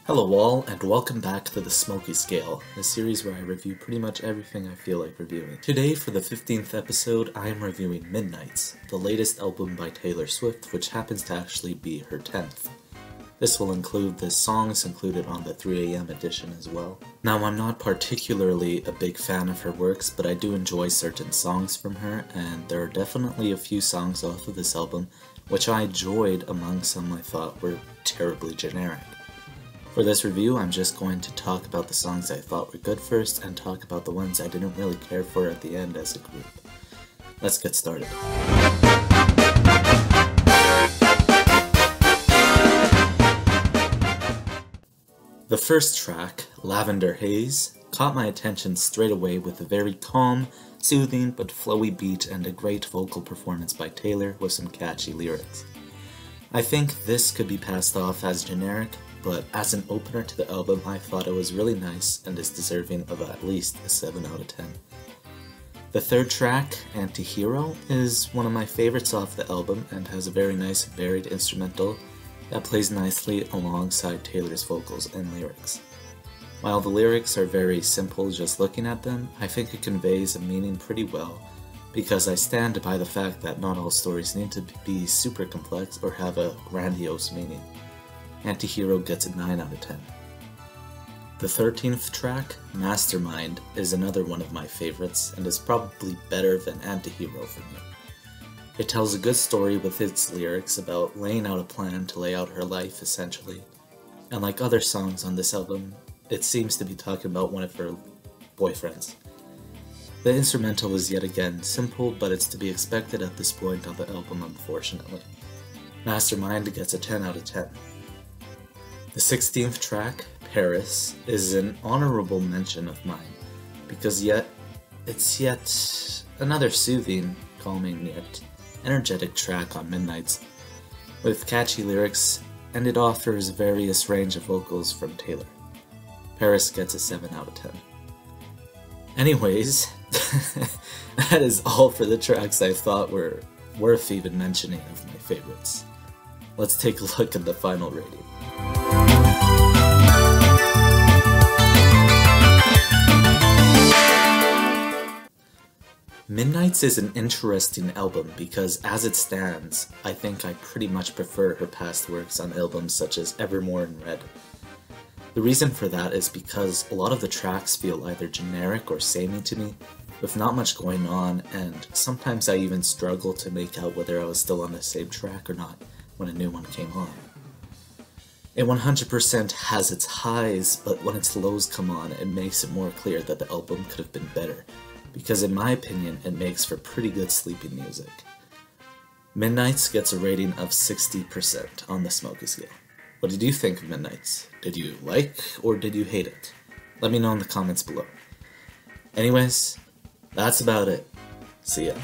Hello all, and welcome back to the Smokey Scale, a series where I review pretty much everything I feel like reviewing. Today, for the 15th episode, I am reviewing Midnights, the latest album by Taylor Swift, which happens to actually be her 10th. This will include the songs included on the 3 AM edition as well. Now, I'm not particularly a big fan of her works, but I do enjoy certain songs from her, and there are definitely a few songs off of this album which I enjoyed among some I thought were terribly generic. For this review, I'm just going to talk about the songs I thought were good first, and talk about the ones I didn't really care for at the end as a group. Let's get started. The first track, Lavender Haze, caught my attention straight away with a very calm, soothing but flowy beat and a great vocal performance by Taylor with some catchy lyrics. I think this could be passed off as generic, but as an opener to the album, I thought it was really nice and is deserving of at least a 7 out of 10. The third track, Anti-Hero, is one of my favorites off the album and has a very nice varied instrumental that plays nicely alongside Taylor's vocals and lyrics. While the lyrics are very simple just looking at them, I think it conveys a meaning pretty well, because I stand by the fact that not all stories need to be super complex or have a grandiose meaning. Anti-Hero gets a 9 out of 10. The 13th track, Mastermind, is another one of my favorites and is probably better than Anti-Hero for me. It tells a good story with its lyrics about laying out a plan to lay out her life essentially, and like other songs on this album, it seems to be talking about one of her boyfriends. The instrumental is yet again simple, but it's to be expected at this point on the album, unfortunately. Mastermind gets a 10 out of 10. The 16th track, Paris, is an honorable mention of mine, because it's yet another soothing, calming, yet energetic track on Midnights, with catchy lyrics, and it offers various range of vocals from Taylor. Paris gets a 7 out of 10. Anyways, that is all for the tracks I thought were worth even mentioning of my favorites. Let's take a look at the final rating. Midnights is an interesting album because, as it stands, I think I pretty much prefer her past works on albums such as Evermore and Red. The reason for that is because a lot of the tracks feel either generic or samey to me, with not much going on, and sometimes I even struggle to make out whether I was still on the same track or not when a new one came on. It 100% has its highs, but when its lows come on, it makes it more clear that the album could have been better, because in my opinion, it makes for pretty good sleeping music. Midnights gets a rating of 60% on the Smokey scale. What did you think of Midnights? Did you like or did you hate it? Let me know in the comments below. Anyways, that's about it. See ya.